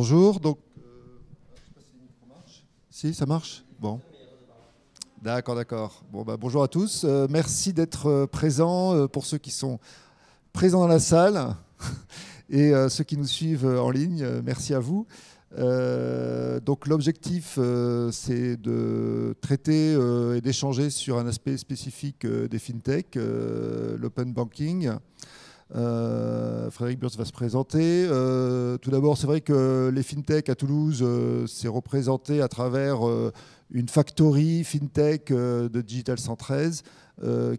Bonjour, donc, je sais pas si le micro marche. Si, ça marche? Bon. D'accord, d'accord. Bon, bah, bonjour à tous. Merci d'être présents pour ceux qui sont présents dans la salle et ceux qui nous suivent en ligne. Merci à vous. Donc l'objectif, c'est de traiter et d'échanger sur un aspect spécifique des fintech, l'open banking. Frédéric Burtz va se présenter. Tout d'abord, c'est vrai que les fintech à Toulouse, c'est représenté à travers une factory fintech de Digital 113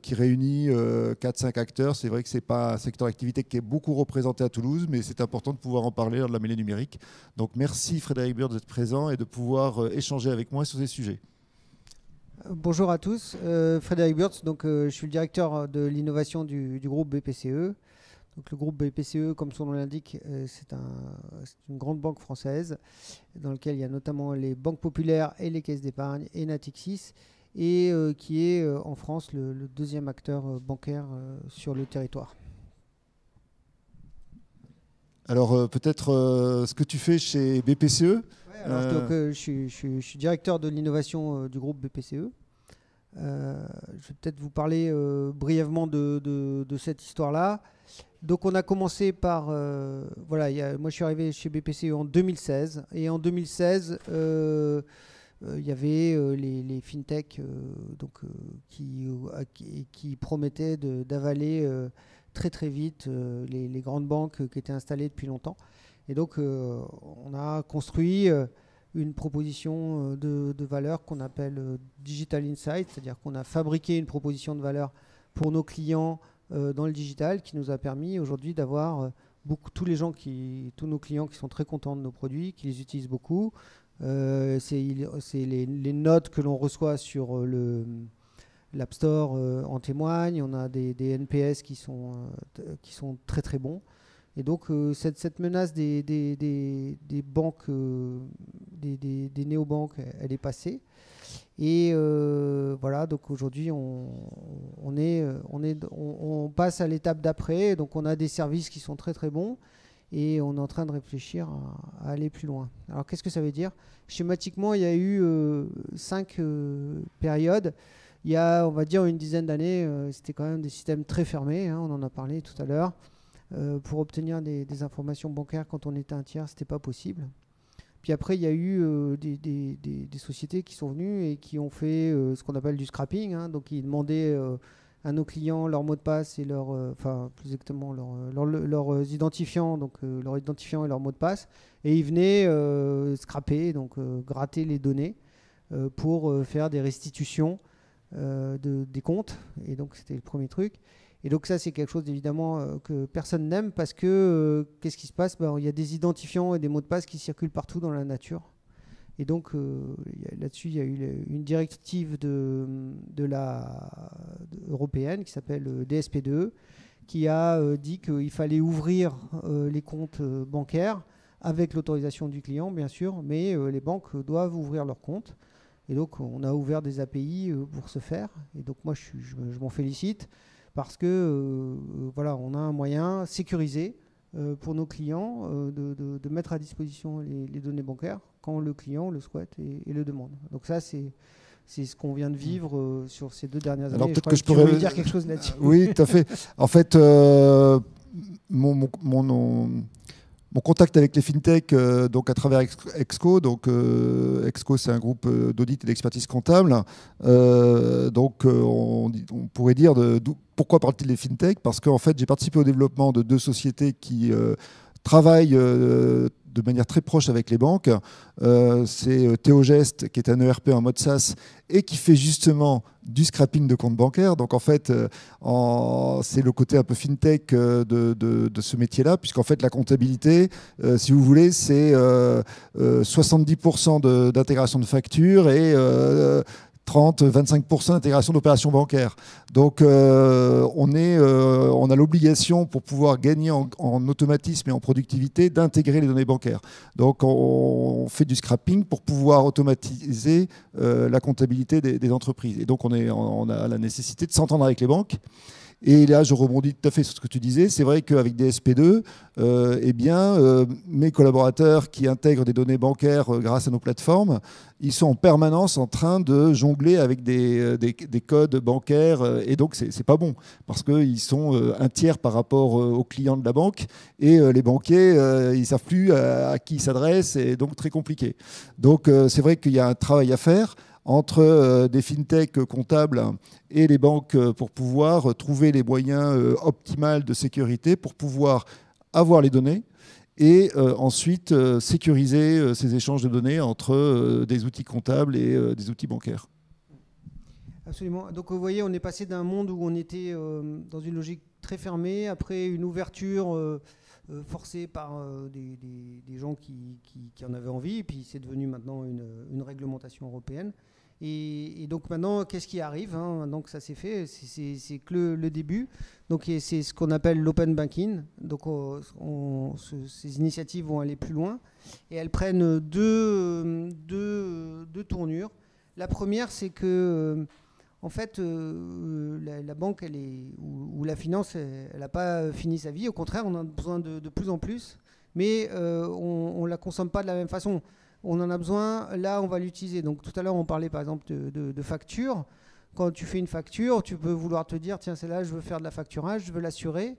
qui réunit 4-5 acteurs. C'est vrai que ce n'est pas un secteur d'activité qui est beaucoup représenté à Toulouse, mais c'est important de pouvoir en parler lors de la mêlée numérique. Donc merci Frédéric Burtz d'être présent et de pouvoir échanger avec moi sur ces sujets. Bonjour à tous, Frédéric Burtz, donc, je suis le directeur de l'innovation du groupe BPCE. Donc, le groupe BPCE, comme son nom l'indique, c'est une grande banque française dans laquelle il y a notamment les banques populaires et les caisses d'épargne et Natixis, et qui est en France le deuxième acteur bancaire sur le territoire. Alors peut-être ce que tu fais chez BPCE. Je suis directeur de l'innovation du groupe BPCE. Je vais peut-être vous parler brièvement de cette histoire-là. Donc on a commencé par... moi je suis arrivé chez BPCE en 2016. Et en 2016, il y avait les fintech qui promettaient d'avaler très très vite les grandes banques qui étaient installées depuis longtemps. Et donc on a construit une proposition de valeur qu'on appelle Digital Insight, c'est-à-dire qu'on a fabriqué une proposition de valeur pour nos clients dans le digital, qui nous a permis aujourd'hui d'avoir tous nos clients qui sont très contents de nos produits, qui les utilisent beaucoup. C'est les notes que l'on reçoit sur l'App Store en témoignent. On a des NPS qui sont très très bons. Et donc cette menace des banques, des néobanques, elle est passée. Et voilà, donc aujourd'hui on passe à l'étape d'après. Donc on a des services qui sont très très bons et on est en train de réfléchir à aller plus loin. Alors qu'est-ce que ça veut dire? Schématiquement, il y a eu 5 périodes. Il y a, on va dire, une dizaine d'années, c'était quand même des systèmes très fermés, hein, on en a parlé tout à l'heure. Pour obtenir des informations bancaires quand on était un tiers, ce n'était pas possible. Puis après, il y a eu des sociétés qui sont venues et qui ont fait ce qu'on appelle du scrapping. Hein, donc, ils demandaient à nos clients leur mot de passe et plus exactement leurs identifiants, donc leur identifiant et leur mot de passe. Et ils venaient scraper, donc gratter les données pour faire des restitutions des comptes. Et donc, c'était le premier truc. Et donc ça, c'est quelque chose évidemment que personne n'aime parce que qu'est-ce qui se passe? Il y a des identifiants et des mots de passe qui circulent partout dans la nature. Et donc là-dessus, il y a eu une directive européenne qui s'appelle DSP2 qui a dit qu'il fallait ouvrir les comptes bancaires avec l'autorisation du client, bien sûr, mais les banques doivent ouvrir leurs comptes. Et donc on a ouvert des API pour ce faire. Et donc moi, je m'en félicite. Parce que on a un moyen sécurisé pour nos clients de mettre à disposition les données bancaires quand le client le souhaite et le demande. Donc ça, c'est ce qu'on vient de vivre sur ces 2 dernières années. Alors peut-être que je pourrais dire quelque chose là-dessus. Oui, tout à fait. En fait, mon contact avec les fintech, donc à travers Exco, donc Exco c'est un groupe d'audit et d'expertise comptable. On pourrait dire pourquoi parle-t-il des fintech? Parce qu'en fait j'ai participé au développement de 2 sociétés qui travaillent de manière très proche avec les banques. C'est Théogest qui est un ERP en mode SaaS et qui fait justement du scrapping de comptes bancaires. Donc en fait, c'est le côté un peu fintech de ce métier-là, puisqu'en fait la comptabilité, si vous voulez, c'est 70% d'intégration de factures et 30-25% d'intégration d'opérations bancaires. Donc on a l'obligation, pour pouvoir gagner en automatisme et en productivité, d'intégrer les données bancaires. Donc on fait du scrapping pour pouvoir automatiser la comptabilité des entreprises. Et donc on a la nécessité de s'entendre avec les banques. Et là, je rebondis tout à fait sur ce que tu disais. C'est vrai qu'avec des SP2, mes collaborateurs qui intègrent des données bancaires grâce à nos plateformes, ils sont en permanence en train de jongler avec des codes bancaires. Et donc, c'est pas bon parce qu'ils sont un tiers par rapport aux clients de la banque. Et les banquiers, ils ne savent plus à qui ils s'adressent. Et donc, très compliqué. Donc, c'est vrai qu'il y a un travail à faire entre des fintechs comptables et les banques pour pouvoir trouver les moyens optimaux de sécurité pour pouvoir avoir les données et ensuite sécuriser ces échanges de données entre des outils comptables et des outils bancaires. Absolument. Donc vous voyez, on est passé d'un monde où on était dans une logique très fermée, après une ouverture forcée par des gens qui en avaient envie, et puis c'est devenu maintenant une réglementation européenne. Et donc maintenant, qu'est-ce qui arrive maintenant que ça s'est fait, c'est que le début. Donc c'est ce qu'on appelle l'open banking. Donc ces initiatives vont aller plus loin et elles prennent deux tournures. La première, c'est que en fait, la banque ou la finance, elle n'a pas fini sa vie. Au contraire, on en a besoin de plus en plus, mais on ne la consomme pas de la même façon. On en a besoin, là on va l'utiliser. Donc tout à l'heure on parlait par exemple de facture. Quand tu fais une facture, tu peux vouloir te dire tiens celle-là je veux faire de la facturage, je veux l'assurer.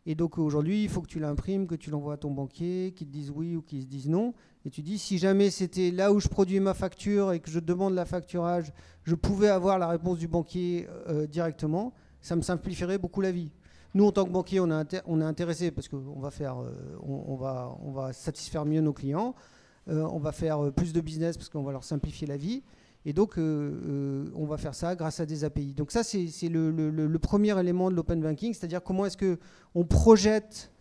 Et donc aujourd'hui il faut que tu l'imprimes, que tu l'envoies à ton banquier, qu'il te dise oui ou qu'il te dise non. Et tu dis si jamais c'était là où je produis ma facture et que je demande la facturage, je pouvais avoir la réponse du banquier directement, ça me simplifierait beaucoup la vie. Nous en tant que banquier on est intéressé parce qu'on va on va satisfaire mieux nos clients. On va faire plus de business parce qu'on va leur simplifier la vie. Et donc, on va faire ça grâce à des API. Donc ça, c'est le premier élément de l'open banking, c'est-à-dire comment est-ce qu'on projette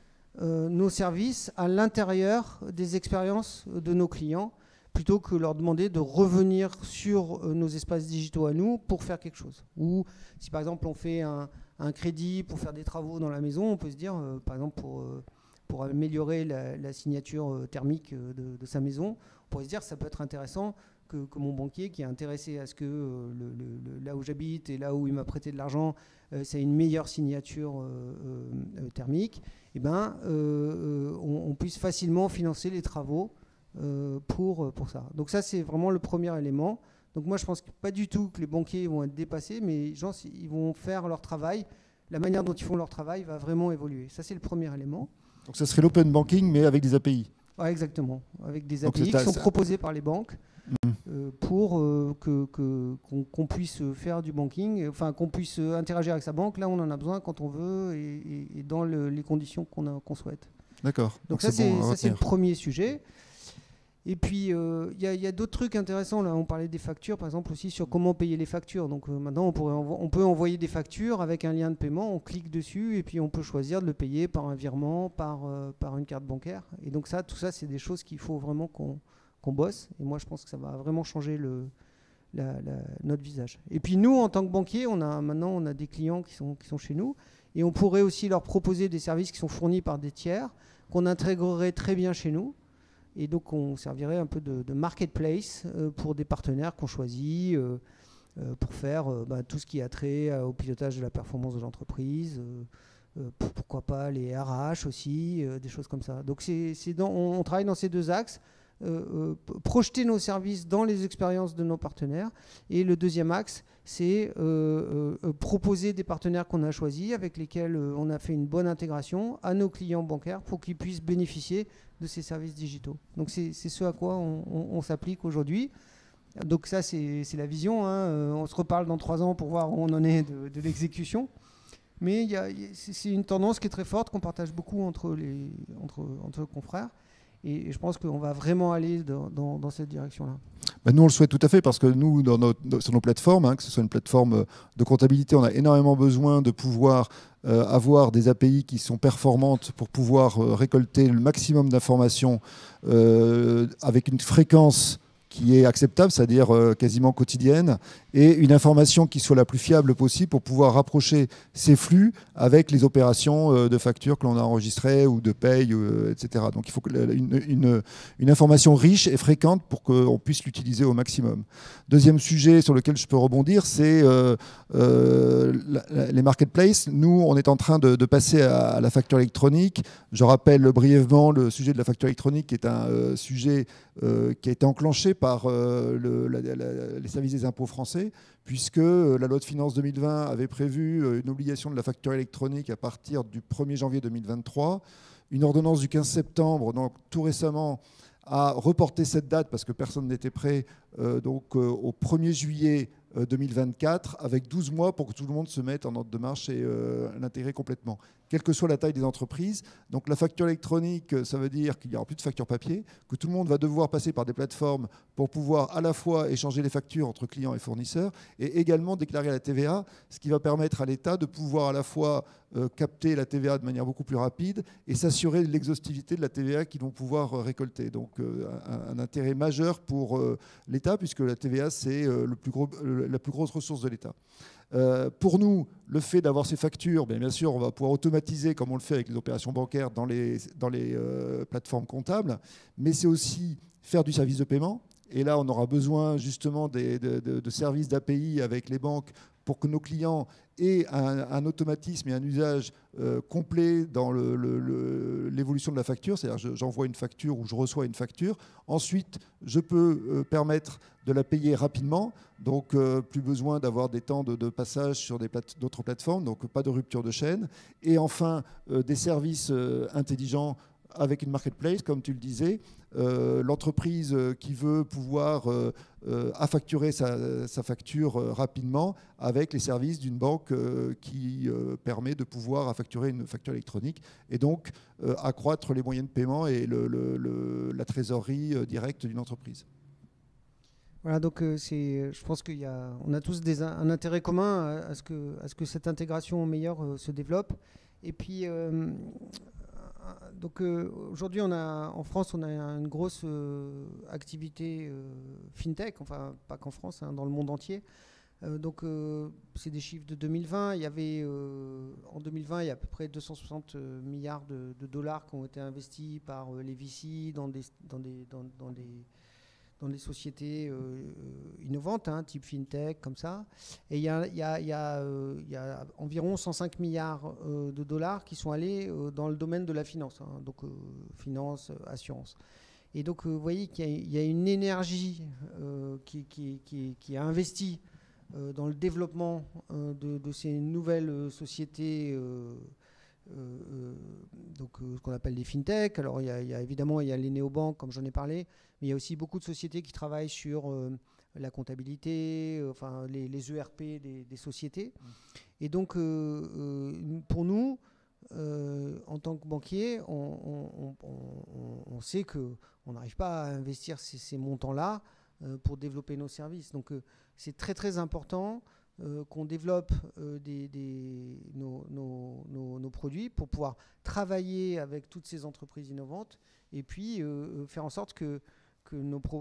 nos services à l'intérieur des expériences de nos clients, plutôt que leur demander de revenir sur nos espaces digitaux à nous pour faire quelque chose. Ou si par exemple on fait un crédit pour faire des travaux dans la maison, on peut se dire, par exemple pour améliorer la signature thermique de sa maison, on pourrait se dire que ça peut être intéressant que mon banquier qui est intéressé à ce que là où j'habite et là où il m'a prêté de l'argent, c'est une meilleure signature thermique, et on puisse facilement financer les travaux pour ça. Donc ça, c'est vraiment le premier élément. Donc moi, je pense pas du tout que les banquiers vont être dépassés, mais les gens, ils vont faire leur travail. La manière dont ils font leur travail va vraiment évoluer. Ça, c'est le premier élément. Donc ça serait l'open banking, mais avec des API. Ouais, exactement, avec des API qui sont proposées par les banques pour qu'on puisse faire du banking, enfin qu'on puisse interagir avec sa banque. Là, on en a besoin quand on veut et dans les conditions qu'on souhaite. D'accord. Donc ça, c'est le premier sujet. Et puis, il y a d'autres trucs intéressants. Là, on parlait des factures, par exemple, aussi sur comment payer les factures. Donc maintenant, on peut envoyer des factures avec un lien de paiement. On clique dessus et puis on peut choisir de le payer par un virement, par une carte bancaire. Et donc tout ça, c'est des choses qu'il faut vraiment qu'on bosse. Et moi, je pense que ça va vraiment changer notre visage. Et puis nous, en tant que banquier, maintenant, on a des clients qui sont chez nous. Et on pourrait aussi leur proposer des services qui sont fournis par des tiers, qu'on intégrerait très bien chez nous. Et donc, on servirait un peu de marketplace pour des partenaires qu'on choisit pour faire tout ce qui a trait au pilotage de la performance de l'entreprise, pourquoi pas les RH aussi, des choses comme ça. Donc, on travaille dans ces deux axes, projeter nos services dans les expériences de nos partenaires. Et le deuxième axe, c'est proposer des partenaires qu'on a choisis, avec lesquels on a fait une bonne intégration à nos clients bancaires pour qu'ils puissent bénéficier de ces services digitaux. Donc c'est ce à quoi on s'applique aujourd'hui. Donc ça, c'est la vision. On se reparle dans 3 ans pour voir où on en est de l'exécution. Mais c'est une tendance qui est très forte, qu'on partage beaucoup entre confrères. Et je pense qu'on va vraiment aller dans cette direction-là. Nous, on le souhaite tout à fait parce que nous, sur nos plateformes, que ce soit une plateforme de comptabilité, on a énormément besoin de pouvoir avoir des API qui sont performantes pour pouvoir récolter le maximum d'informations avec une fréquence qui est acceptable, c'est-à-dire quasiment quotidienne, et une information qui soit la plus fiable possible pour pouvoir rapprocher ces flux avec les opérations de facture que l'on a enregistrées ou de paye, etc. Donc il faut une information riche et fréquente pour qu'on puisse l'utiliser au maximum. Deuxième sujet sur lequel je peux rebondir, c'est les marketplaces, nous, on est en train de passer à la facture électronique. Je rappelle brièvement le sujet de la facture électronique, qui est un sujet qui a été enclenché par les services des impôts français, puisque la loi de finances 2020 avait prévu une obligation de la facture électronique à partir du 1er janvier 2023. Une ordonnance du 15 septembre, donc tout récemment, a reporté cette date parce que personne n'était prêt, au 1er juillet 2024, avec 12 mois pour que tout le monde se mette en ordre de marche et l'intégrer complètement, quelle que soit la taille des entreprises. Donc la facture électronique, ça veut dire qu'il n'y aura plus de facture papier, que tout le monde va devoir passer par des plateformes pour pouvoir à la fois échanger les factures entre clients et fournisseurs et également déclarer la TVA, ce qui va permettre à l'État de pouvoir à la fois capter la TVA de manière beaucoup plus rapide et s'assurer de l'exhaustivité de la TVA qu'ils vont pouvoir récolter. Donc un intérêt majeur pour l'État, puisque la TVA, c'est la plus grosse ressource de l'État. Pour nous, le fait d'avoir ces factures, bien sûr, on va pouvoir automatiser, comme on le fait avec les opérations bancaires, dans les plateformes comptables, mais c'est aussi faire du service de paiement. Et là, on aura besoin justement de services d'API avec les banques pour que nos clients aient un automatisme et un usage complet dans l'évolution de la facture. C'est-à-dire j'envoie une facture ou je reçois une facture. Ensuite, je peux permettre de la payer rapidement. Donc, plus besoin d'avoir des temps de passage sur d'autres plateformes. Donc, pas de rupture de chaîne. Et enfin, des services intelligents avec une marketplace, comme tu le disais. L'entreprise qui veut pouvoir affacturer sa facture rapidement avec les services d'une banque qui permet de pouvoir affacturer une facture électronique et donc accroître les moyens de paiement et la trésorerie directe d'une entreprise. Voilà, donc je pense qu'on a tous un intérêt commun à ce que cette intégration meilleure se développe. Et puis, donc aujourd'hui, en France, on a une grosse activité fintech, enfin pas qu'en France, hein, dans le monde entier. Donc c'est des chiffres de 2020. En 2020, il y a à peu près 260 milliards de dollars qui ont été investis par les VC dans des sociétés innovantes, hein, type fintech, comme ça. Et il y a environ 105 milliards de dollars qui sont allés dans le domaine de la finance, hein, donc finance, assurance. Et donc vous voyez qu'il y a une énergie qui est investie dans le développement de ces nouvelles sociétés, donc ce qu'on appelle des fintech. Alors évidemment il y a les néobanques, comme j'en ai parlé, mais il y a aussi beaucoup de sociétés qui travaillent sur la comptabilité, enfin les ERP des sociétés. Et donc pour nous, en tant que banquier, on sait qu'on n'arrive pas à investir ces montants-là pour développer nos services. Donc c'est très très important qu'on développe nos produits pour pouvoir travailler avec toutes ces entreprises innovantes et puis faire en sorte que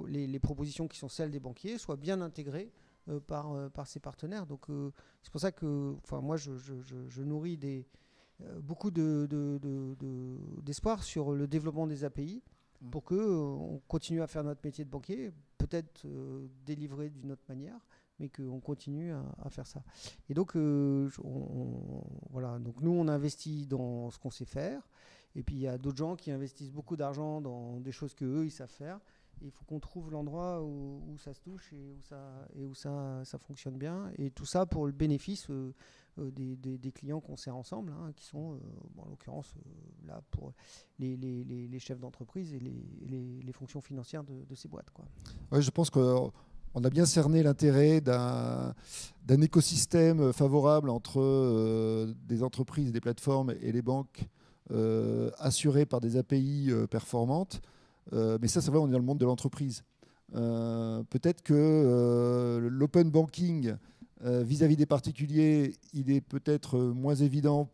les propositions qui sont celles des banquiers soient bien intégrées par ces partenaires. Donc c'est pour ça que moi je nourris beaucoup d'espoir sur le développement des API pour qu'on continue à faire notre métier de banquier, peut-être délivrer d'une autre manière, mais qu'on continue à faire ça. Et donc, voilà. Donc nous, on investit dans ce qu'on sait faire. Et puis, il y a d'autres gens qui investissent beaucoup d'argent dans des choses qu'eux, ils savent faire. Et il faut qu'on trouve l'endroit où ça se touche et où ça fonctionne bien. Et tout ça pour le bénéfice des clients qu'on sert ensemble, hein, qui sont, en l'occurrence, là pour les chefs d'entreprise et les fonctions financières de ces boîtes, quoi. Ouais, je pense que on a bien cerné l'intérêt d'un écosystème favorable entre des entreprises, des plateformes et les banques assurées par des API performantes. Mais ça, c'est vrai, on est dans le monde de l'entreprise. Peut-être que l'open banking vis-à-vis des particuliers, il est peut-être moins évident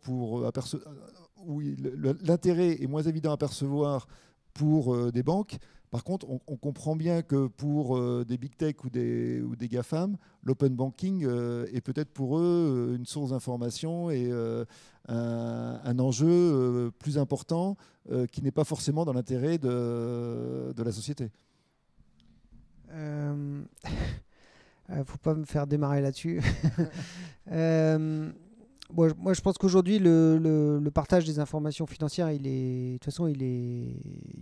l'intérêt est moins évident à percevoir pour des banques. Par contre, on comprend bien que pour des big tech ou des GAFAM, l'open banking est peut-être pour eux une source d'information et un enjeu plus important qui n'est pas forcément dans l'intérêt de la société. Faut pas me faire démarrer là-dessus. Moi, je pense qu'aujourd'hui, le partage des informations financières, de toute façon, il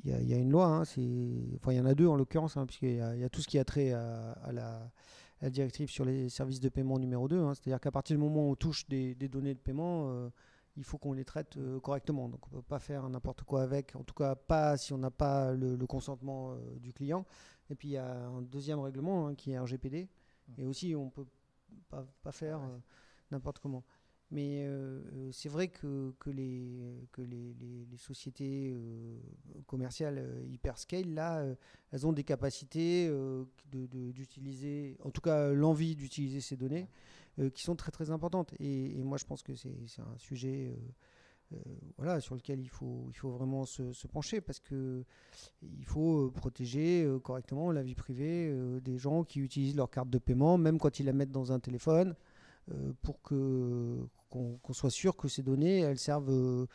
y a une loi. Hein, enfin, il y en a deux en l'occurrence, hein, puisqu'il y a tout ce qui a trait à la directive sur les services de paiement numéro 2. Hein, c'est-à-dire qu'à partir du moment où on touche des données de paiement, il faut qu'on les traite correctement. Donc, on ne peut pas faire n'importe quoi avec, en tout cas pas si on n'a pas le consentement du client. Et puis, il y a un deuxième règlement hein, qui est RGPD. Et aussi, on ne peut pas faire n'importe comment. Mais c'est vrai que les sociétés commerciales hyperscale, là, elles ont des capacités d'utiliser, en tout cas l'envie d'utiliser ces données, qui sont très très importantes. Et moi, je pense que c'est un sujet voilà, sur lequel il faut vraiment se pencher parce qu'il faut protéger correctement la vie privée des gens qui utilisent leur carte de paiement, même quand ils la mettent dans un téléphone, pour qu'on soit sûr que ces données, elles servent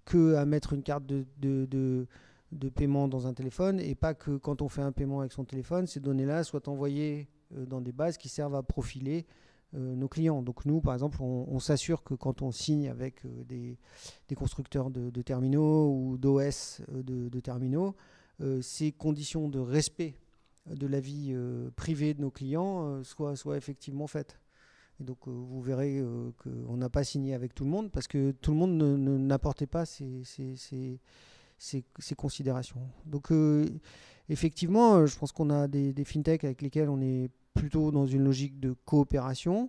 que à mettre une carte de paiement dans un téléphone et pas que quand on fait un paiement avec son téléphone, ces données-là soient envoyées dans des bases qui servent à profiler nos clients. Donc nous, par exemple, on s'assure que quand on signe avec des constructeurs de terminaux ou d'OS de terminaux, ces conditions de respect de la vie privée de nos clients soient effectivement faites. Et donc vous verrez qu'on n'a pas signé avec tout le monde parce que tout le monde n'apportait pas ces considérations. Donc effectivement, je pense qu'on a des fintechs avec lesquels on est plutôt dans une logique de coopération.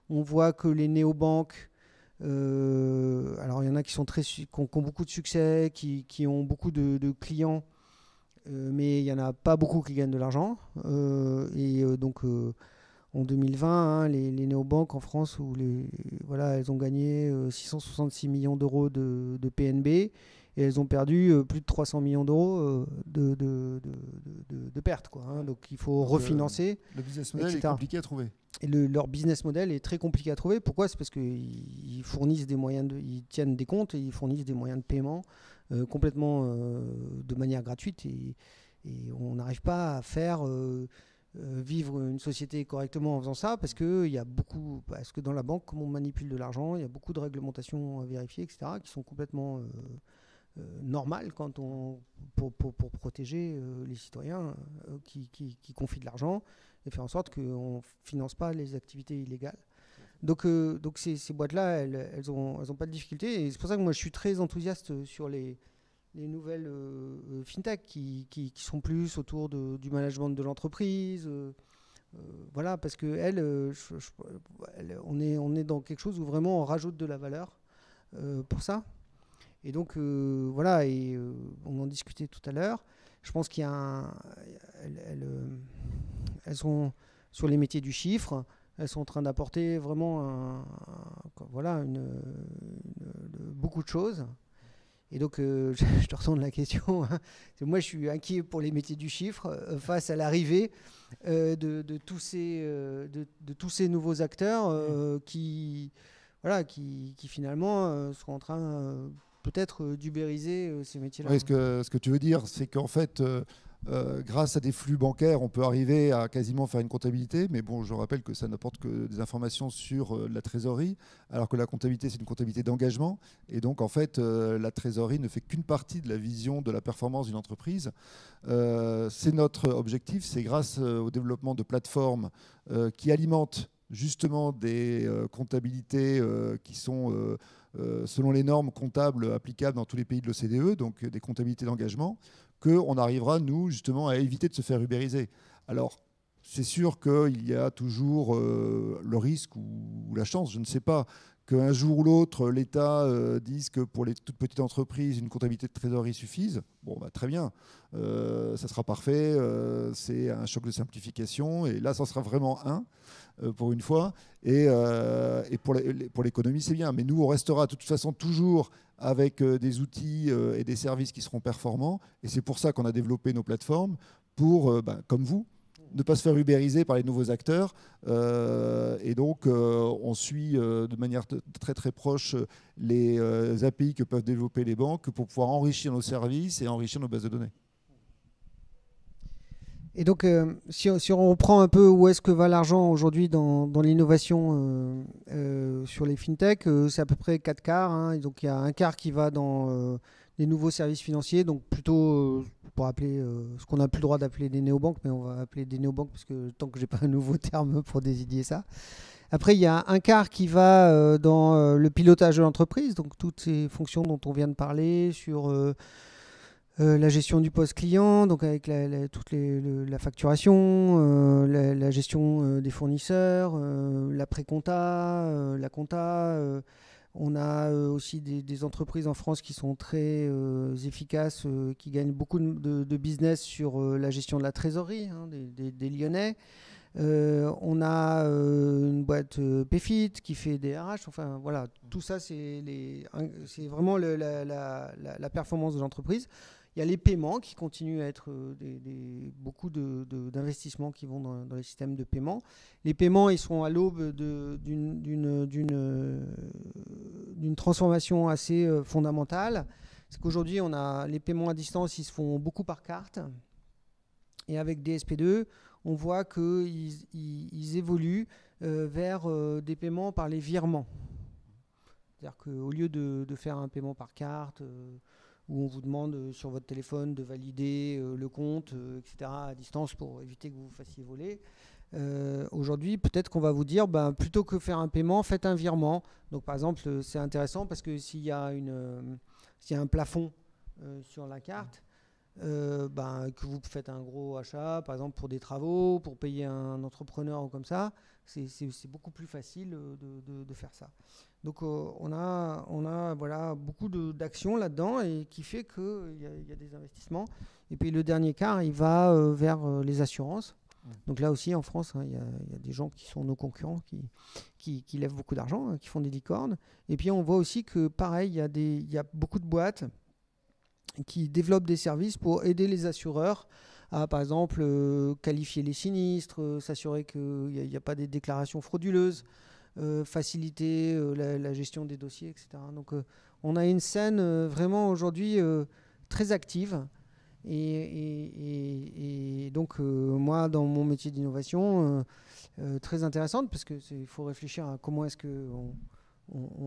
On voit que les néobanques, alors il y en a qui ont beaucoup de succès, qui ont beaucoup de clients, mais il n'y en a pas beaucoup qui gagnent de l'argent. Donc en 2020, hein, les néobanques en France, voilà, elles ont gagné 666 millions d'euros de PNB et elles ont perdu plus de 300 millions d'euros de pertes. Quoi, hein. Donc il faut refinancer. Le business model est compliqué à trouver. Et leur business model est très compliqué à trouver. Pourquoi ? C'est parce qu'ils fournissent des moyens, ils tiennent des comptes et ils fournissent des moyens de paiement complètement de manière gratuite. Et on n'arrive pas à faire vivre une société correctement en faisant ça parce que dans la banque, comme on manipule de l'argent, il y a beaucoup de réglementations à vérifier, etc., qui sont complètement normales pour protéger les citoyens qui confient de l'argent et faire en sorte qu'on ne finance pas les activités illégales. Donc ces boîtes-là, elles ont pas de difficultés. Et c'est pour ça que moi, je suis très enthousiaste sur les nouvelles fintech qui sont plus autour du management de l'entreprise. Voilà, parce que on est dans quelque chose où vraiment on rajoute de la valeur pour ça. Et donc, voilà, et on en discutait tout à l'heure. Je pense qu'il y a elles sont sur les métiers du chiffre, elles sont en train d'apporter vraiment beaucoup de choses. Et donc, je te retourne la question. Hein. Moi, je suis inquiet pour les métiers du chiffre face à l'arrivée de tous ces nouveaux acteurs qui finalement seront en train peut-être d'ubériser ces métiers-là. Oui, ce que tu veux dire, c'est qu'en fait, grâce à des flux bancaires, on peut arriver à quasiment faire une comptabilité. Mais bon, je rappelle que ça n'apporte que des informations sur la trésorerie, alors que la comptabilité, c'est une comptabilité d'engagement. Et donc, en fait, la trésorerie ne fait qu'une partie de la vision de la performance d'une entreprise. C'est notre objectif. C'est grâce au développement de plateformes qui alimentent justement des comptabilités qui sont selon les normes comptables applicables dans tous les pays de l'OCDE, donc des comptabilités d'engagement, qu'on arrivera, nous, justement, à éviter de se faire ubériser. Alors, c'est sûr qu'il y a toujours le risque ou la chance, je ne sais pas, qu'un jour ou l'autre, l'État dise que pour les toutes petites entreprises, une comptabilité de trésorerie suffise. Bon, bah, très bien, ça sera parfait, c'est un choc de simplification, et là, ça sera vraiment pour une fois, et pour l'économie, c'est bien. Mais nous, on restera de toute façon toujours avec des outils et des services qui seront performants, et c'est pour ça qu'on a développé nos plateformes, pour, comme vous, ne pas se faire ubériser par les nouveaux acteurs. Et donc, on suit de manière très très proche les API que peuvent développer les banques pour pouvoir enrichir nos services et enrichir nos bases de données. Et donc, si on reprend un peu où est-ce que va l'argent aujourd'hui dans l'innovation sur les fintech, c'est à peu près 4 quarts. Hein. Et donc, il y a un quart qui va dans les nouveaux services financiers, donc plutôt pour appeler ce qu'on n'a plus le droit d'appeler des néobanques, mais on va appeler des néobanques parce que tant que j'ai pas un nouveau terme pour désigner ça. Après, il y a un quart qui va dans le pilotage de l'entreprise, donc toutes ces fonctions dont on vient de parler sur la gestion du poste client, donc avec la facturation, la gestion des fournisseurs, la pré-compta, la compta. On a aussi des entreprises en France qui sont très efficaces, qui gagnent beaucoup de business sur la gestion de la trésorerie, hein, des Lyonnais. On a une boîte PayFit qui fait des RH. Enfin, voilà, tout ça, c'est vraiment la performance de l'entreprise. Il y a les paiements qui continuent à être beaucoup d'investissements qui vont dans les systèmes de paiement. Les paiements, ils sont à l'aube d'une transformation assez fondamentale. C'est qu'aujourd'hui, on a les paiements à distance, ils se font beaucoup par carte. Et avec DSP2, on voit qu'ils évoluent vers des paiements par les virements. C'est-à-dire qu'au lieu de faire un paiement par carte, où on vous demande sur votre téléphone de valider le compte, etc., à distance pour éviter que vous vous fassiez voler, aujourd'hui, peut-être qu'on va vous dire, plutôt que faire un paiement, faites un virement. Donc, par exemple, c'est intéressant parce que s'il y a un plafond sur la carte, que vous faites un gros achat, par exemple pour des travaux, pour payer un entrepreneur ou comme ça, c'est beaucoup plus facile de faire ça. Donc on a voilà, beaucoup d'actions là-dedans et qui fait qu'il y a des investissements. Et puis le dernier quart, il va vers les assurances. Donc là aussi en France, hein, il y a des gens qui sont nos concurrents, qui lèvent beaucoup d'argent, hein, qui font des licornes. Et puis on voit aussi que pareil, il y a beaucoup de boîtes qui développent des services pour aider les assureurs à, par exemple, qualifier les sinistres, s'assurer qu'il n'y a pas des déclarations frauduleuses, faciliter la gestion des dossiers, etc. Donc on a une scène vraiment aujourd'hui très active. Et donc moi, dans mon métier d'innovation, très intéressante, parce qu'il faut réfléchir à comment est-ce qu'on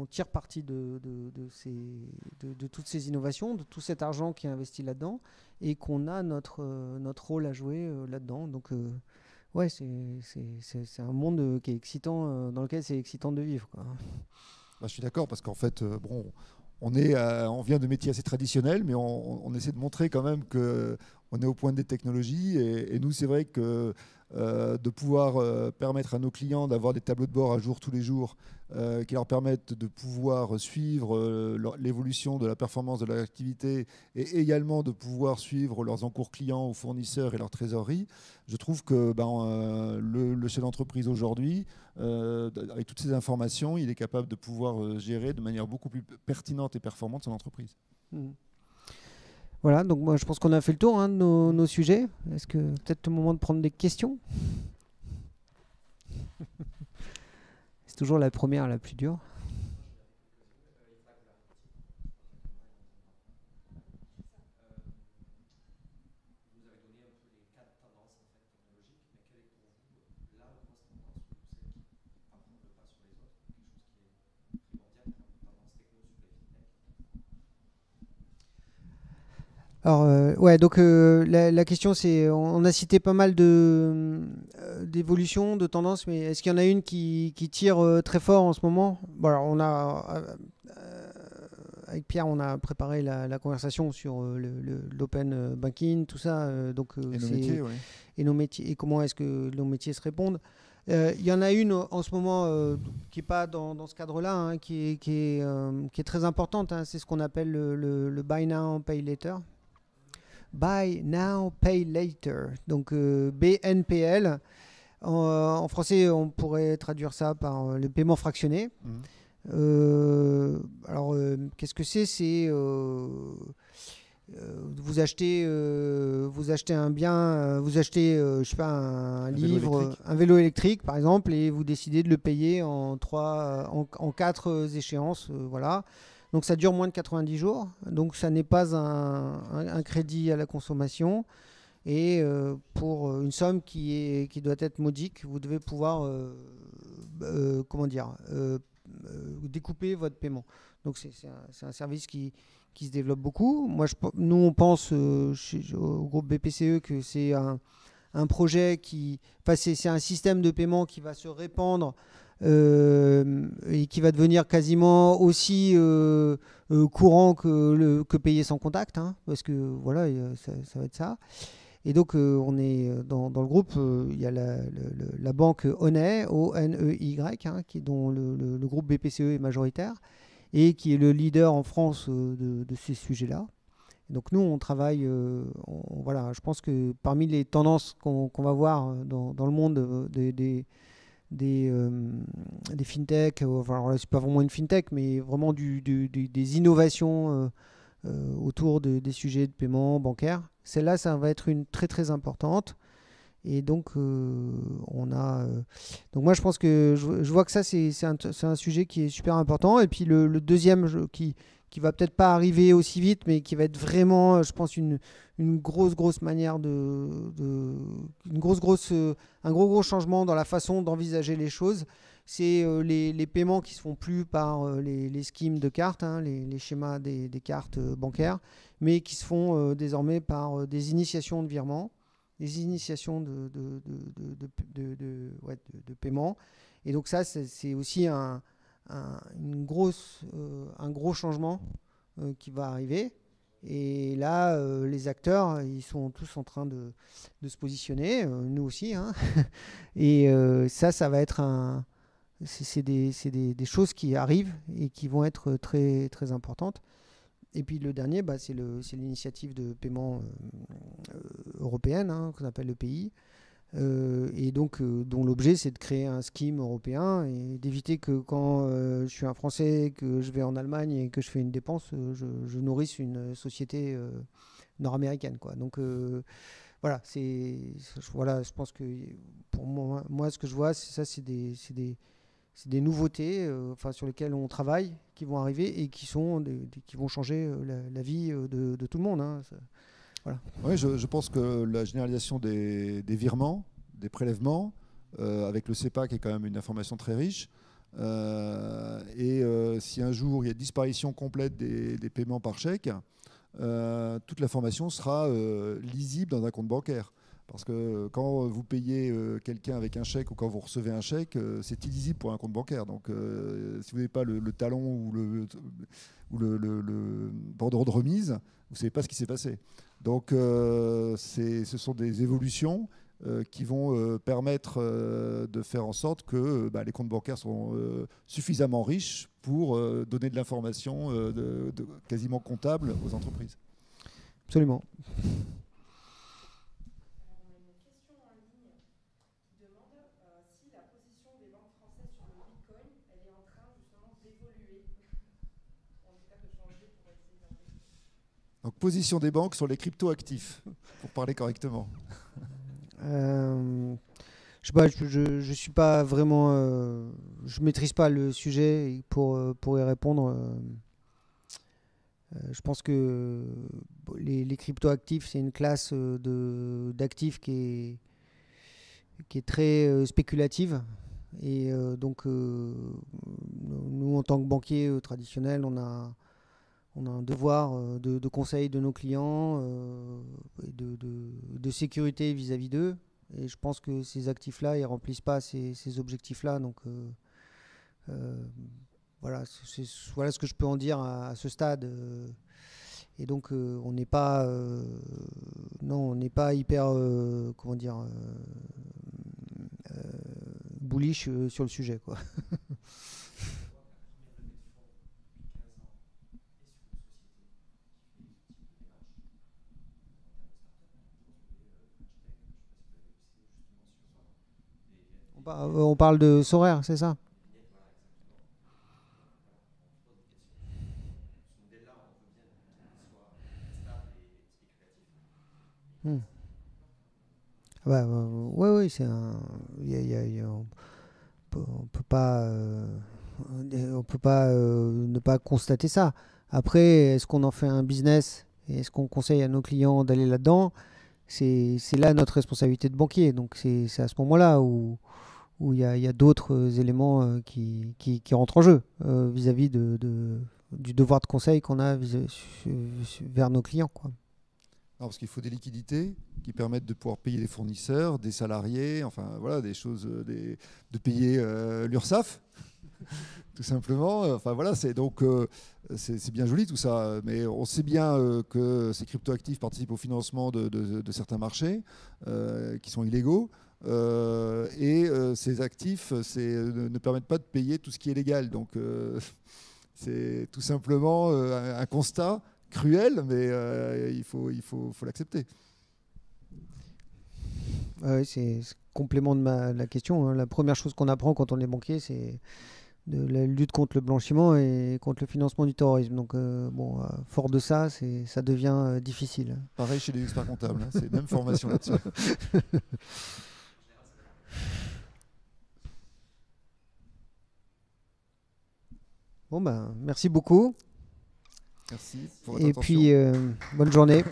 tire parti de toutes ces innovations, de tout cet argent qui est investi là-dedans, et qu'on a notre rôle à jouer là-dedans. Donc, ouais, c'est un monde qui est excitant, dans lequel c'est excitant de vivre, quoi. Je suis d'accord, parce qu'en fait, on vient de métiers assez traditionnels, mais on essaie de montrer quand même qu'on est au point des technologies. Et nous, c'est vrai que de pouvoir permettre à nos clients d'avoir des tableaux de bord à jour tous les jours, qui leur permettent de pouvoir suivre l'évolution de la performance de leur activité et également de pouvoir suivre leurs encours clients aux fournisseurs et leur trésorerie. Je trouve que le chef d'entreprise aujourd'hui, avec toutes ces informations, il est capable de pouvoir gérer de manière beaucoup plus pertinente et performante son entreprise. Voilà, donc moi je pense qu'on a fait le tour, hein, de nos sujets. Est-ce que peut-être le moment de prendre des questions? C'est toujours la première, la plus dure. Alors, ouais, donc la question c'est, on a cité pas mal d'évolutions, de tendances, mais est-ce qu'il y en a une qui tire très fort en ce moment? Bon, alors avec Pierre, on a préparé la conversation sur l'open banking, tout ça. Donc, et nos métiers, oui. Et nos métiers, et comment est-ce que nos métiers se répondent. Il y en a une en ce moment qui n'est pas dans ce cadre-là, hein, qui est très importante. Hein, c'est ce qu'on appelle le Buy Now, Pay Later. Buy Now, Pay Later, donc BNPL. En français, on pourrait traduire ça par le paiement fractionné. Alors, qu'est-ce que c'est? C'est vous achetez un bien, vous achetez, je sais pas, un livre, un vélo électrique par exemple, et vous décidez de le payer en 4 échéances, voilà. Donc ça dure moins de 90 jours, donc ça n'est pas un crédit à la consommation. Et pour une somme qui doit être modique, vous devez pouvoir découper votre paiement. Donc c'est un service qui se développe beaucoup. Nous, on pense au groupe BPCE que c'est un projet c'est un système de paiement qui va se répandre et qui va devenir quasiment aussi courant que payer sans contact, hein, parce que voilà, ça va être ça. Et donc, on est dans le groupe, il y a la banque Oney, O-N-E-Y, hein, dont le groupe BPCE est majoritaire et qui est le leader en France de ces sujets-là. Donc nous, on travaille, voilà, je pense que parmi les tendances qu'on va voir dans le monde des fintech, enfin, c'est pas vraiment une fintech, mais vraiment des innovations autour des sujets de paiement bancaire. Celle-là, ça va être une très très importante. Et donc, donc moi, je pense que je vois que ça, c'est un sujet qui est super important. Et puis le deuxième qui va peut-être pas arriver aussi vite, mais qui va être vraiment, je pense, une grosse manière un gros changement dans la façon d'envisager les choses. C'est les paiements qui se font plus par les schemes de cartes, hein, les schémas des cartes bancaires, mais qui se font désormais par des initiations de virement, des initiations de paiement. Et donc ça, c'est aussi un gros changement qui va arriver. Et là, les acteurs, ils sont tous en train de se positionner, nous aussi, hein. Et ça va être c'est des choses qui arrivent et qui vont être très, très importantes. Et puis le dernier, c'est l'initiative de paiement européenne, hein, qu'on appelle le PI. Et donc, dont l'objet, c'est de créer un scheme européen et d'éviter que quand je suis un Français, que je vais en Allemagne et que je fais une dépense, je nourrisse une société nord-américaine, quoi. Donc, voilà, je pense que pour moi, ce que je vois, c'est des nouveautés sur lesquelles on travaille, qui vont arriver et qui vont changer la vie de tout le monde, hein. Voilà. Oui, je pense que la généralisation des virements, des prélèvements, avec le SEPA qui est quand même une information très riche, si un jour il y a disparition complète des paiements par chèque, toute l'information sera lisible dans un compte bancaire. Parce que quand vous payez quelqu'un avec un chèque ou quand vous recevez un chèque, c'est illisible pour un compte bancaire. Donc si vous n'avez pas le talon ou le bordereau de remise, vous ne savez pas ce qui s'est passé. Donc ce sont des évolutions qui vont permettre de faire en sorte que les comptes bancaires sont suffisamment riches pour donner de l'information quasiment comptable aux entreprises. Absolument. Donc, position des banques sur les crypto-actifs, pour parler correctement. Je sais pas, je suis pas vraiment, je maîtrise pas le sujet pour y répondre. Je pense que les crypto-actifs, c'est une classe d'actifs qui est très spéculative. Et donc, nous, en tant que banquiers traditionnels, on a un devoir de conseil de nos clients et de sécurité vis-à-vis d'eux. Et je pense que ces actifs-là, ils ne remplissent pas ces objectifs-là. Donc voilà ce que je peux en dire à ce stade. Et donc on n'est pas hyper bullish sur le sujet, quoi. On parle de Sorare, c'est ça? Oui, c'est on peut pas ne pas constater ça. Après, est-ce qu'on en fait un business et est-ce qu'on conseille à nos clients d'aller là-dedans? c'est là notre responsabilité de banquier. Donc c'est à ce moment-là où il y a d'autres éléments qui rentrent en jeu vis-à-vis du devoir de conseil qu'on a vers nos clients, quoi. Non, parce qu'il faut des liquidités qui permettent de pouvoir payer les fournisseurs, des salariés, enfin voilà, des choses, de payer l'URSSAF, tout simplement. Enfin voilà, c'est bien joli tout ça, mais on sait bien que ces cryptoactifs participent au financement de certains marchés qui sont illégaux. Ces actifs ne permettent pas de payer tout ce qui est légal. Donc c'est tout simplement un constat cruel, mais il faut l'accepter. C'est complément de la question, hein. La première chose qu'on apprend quand on est banquier, c'est de la lutte contre le blanchiment et contre le financement du terrorisme. Donc, fort de ça, ça devient difficile. Pareil chez les experts comptables, hein, c'est la même formation là-dessus. Bon, ben, merci beaucoup. Merci pour votre attention. Et puis, bonne journée.